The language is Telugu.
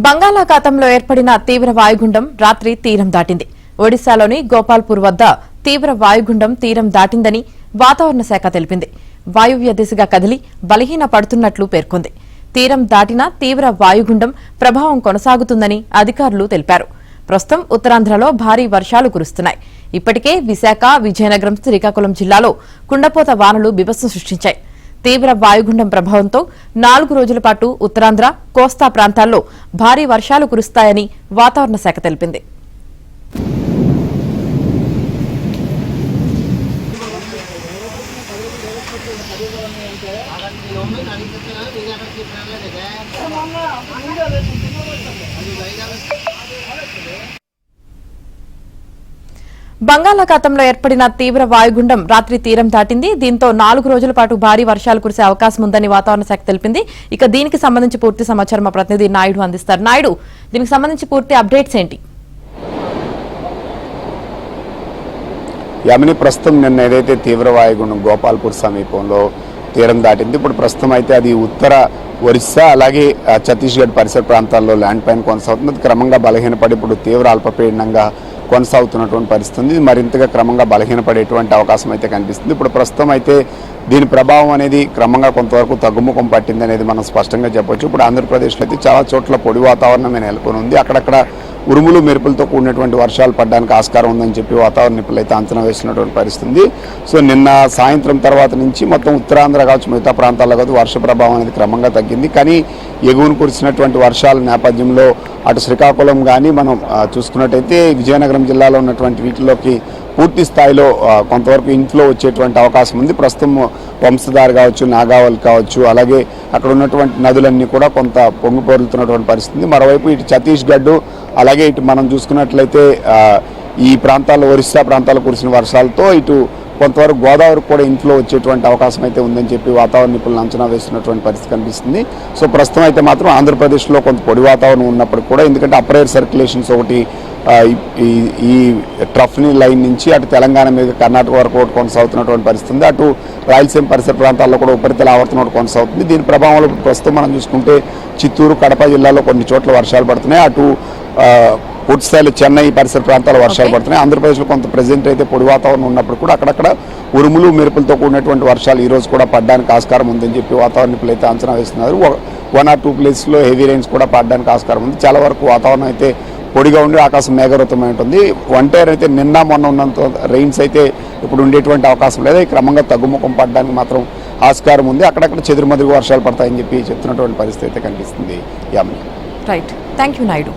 బంగాళాఖాతంలో ఏర్పడిన తీవ్ర వాయుగుండం రాత్రి తీరం దాటింది. ఒడిశాలోని గోపాల్పూర్ వద్ద తీవ్ర వాయుగుండం తీరం దాటిందని వాతావరణ శాఖ తెలిపింది. వాయువ్య దిశగా కదిలి బలహీన పడుతున్నట్లు పేర్కొంది. తీరం దాటిన తీవ్ర వాయుగుండం ప్రభావం కొనసాగుతుందని అధికారులు తెలిపారు. ప్రస్తుతం ఉత్తరాంధ్రలో భారీ వర్షాలు కురుస్తున్నాయి. ఇప్పటికే విశాఖ, విజయనగరం, శ్రీకాకుళం జిల్లాలో కుండపోత వానలు బీభత్సం సృష్టించాయి. తీవ్ర వాయుగుండం ప్రభావంతో 4 రోజుల పాటు ఉత్తరాంధ్ర, కోస్తా ప్రాంతాల్లో భారీ వర్షాలు కురుస్తాయని వాతావరణ శాఖ తెలిపింది. బంగాళాఖాతంలో ఏర్పడిన తీవ్ర వాయుగుండం రాత్రి తీరం దాటింది. దీంతో 4 రోజుల పాటు భారీ వర్షాలు కురిసే అవకాశం ఉందని వాతావరణ శాఖ తెలిపింది. ఇక దీనికి సంబంధించి పూర్తి సమాచారం మా ప్రతినిధి నాయుడు అందిస్తారు. నాయుడు, దీనికి సంబంధించి పూర్తి అప్డేట్స్ ఏంటి? యామిని, ప్రస్తుతం నిన్న ఏదైతే తీవ్ర వాయుగుండం గోపాల్పూర్ సమీపంలో తీరం దాటింది. ఇప్పుడు ప్రస్తుతం అయితే అది ఉత్తర ఒరిస్సా అలాగే ఛత్తీస్గఢ్ పరిసర ప్రాంతాల్లో ల్యాండ్ పైన కొనసాగుతుంది. క్రమంగా బలహీనపడి ఇప్పుడు తీవ్ర అల్పపీడనంగా కొనసాగుతున్నటువంటి పరిస్థితి మరింతగా క్రమంగా బలహీనపడేటువంటి అవకాశం అయితే కనిపిస్తుంది. ఇప్పుడు ప్రస్తుతం అయితే దీని ప్రభావం అనేది క్రమంగా కొంతవరకు తగ్గుముఖం పట్టింది అనేది మనం స్పష్టంగా చెప్పొచ్చు. ఇప్పుడు ఆంధ్రప్రదేశ్లో అయితే చాలా చోట్ల పొడి వాతావరణమే నెలకొని ఉంది. అక్కడక్కడ ఉరుములు మెరుపులతో కూడినటువంటి వర్షాలు పడడానికి ఆస్కారం ఉందని చెప్పి వాతావరణ నిపుణులు అయితే అంచనా వేసినటువంటి పరిస్థితి. సో నిన్న సాయంత్రం తర్వాత నుంచి మొత్తం ఉత్తరాంధ్ర కావచ్చు, మిగతా ప్రాంతాల్లో కావచ్చు వర్ష ప్రభావం అనేది క్రమంగా తగ్గింది. కానీ ఎగువను కురిసినటువంటి వర్షాల నేపథ్యంలో అటు శ్రీకాకుళం కానీ మనం చూసుకున్నట్టయితే విజయనగరం జిల్లాలో ఉన్నటువంటి వీటిలోకి పూర్తి స్థాయిలో కొంతవరకు ఇన్ఫ్లో వచ్చేటువంటి అవకాశం ఉంది. ప్రస్తుతం వంశధార కావచ్చు, నాగావల్ కావచ్చు, అలాగే అక్కడ ఉన్నటువంటి నదులన్నీ కూడా కొంత పొంగిపోరుతున్నటువంటి పరిస్థితి. మరోవైపు ఇటు ఛత్తీస్గఢ్ అలాగే ఇటు మనం చూసుకున్నట్లయితే ఈ ప్రాంతాల్లో ఒరిస్సా ప్రాంతాల్లో కురిసిన వర్షాలతో ఇటు కొంతవరకు గోదావరికి కూడా ఇన్ఫ్లో వచ్చేటువంటి అవకాశం అయితే ఉందని చెప్పి వాతావరణ నిపుణులు అంచనా వేస్తున్నటువంటి పరిస్థితి కనిపిస్తుంది. సో ప్రస్తుతం అయితే మాత్రం ఆంధ్రప్రదేశ్లో కొంత పొడి వాతావరణం ఉన్నప్పటికీ కూడా, ఎందుకంటే అప్పర్ ఎయిర్ సర్క్యులేషన్స్ ఒకటి ఈ ట్రఫ్ని లైన్ నుంచి అటు తెలంగాణ మీద కర్ణాటక వరకు ఒకటి కొనసాగుతున్నటువంటి పరిస్థితి, అటు రాయలసీమ పరిసర ప్రాంతాల్లో కూడా ఉపరితల ఆవర్తనం ఒకటి కొనసాగుతుంది. దీని ప్రభావంలో ప్రస్తుతం మనం చూసుకుంటే చిత్తూరు, కడప జిల్లాలో కొన్ని చోట్ల వర్షాలు పడుతున్నాయి. అటు పూర్తి స్థాయిలో చెన్నై పరిసర ప్రాంతాల్లో వర్షాలు పడుతున్నాయి. ఆంధ్రప్రదేశ్లో కొంత ప్రెజెంట్ అయితే పొడి వాతావరణం ఉన్నప్పుడు కూడా అక్కడక్కడ ఉరుములు మెరుపులతో కూడినటువంటి వర్షాలు ఈ రోజు కూడా పడడానికి ఆస్కారం ఉందని చెప్పి వాతావరణ నిపుణులు అయితే అంచనా వేస్తున్నారు. 1 or 2 ప్లేసెస్లో హెవీ రైన్స్ కూడా పడడానికి ఆస్కారం ఉంది. చాలా వరకు వాతావరణం అయితే పొడిగా ఉండి ఆకాశం మేఘావృతమై ఉంటుంది. ఒంటేరు అయితే నిన్న మొన్న ఉన్నంత రైన్స్ అయితే ఇప్పుడు ఉండేటువంటి అవకాశం లేదు. క్రమంగా తగ్గుముఖం పడడానికి మాత్రం ఆస్కారం ఉంది. అక్కడక్కడ చెదురుమదురుగా వర్షాలు పడతాయని చెప్పి చెప్తున్నటువంటి పరిస్థితి అయితే కనిపిస్తుంది. Yamini. Right, thank you Naidu.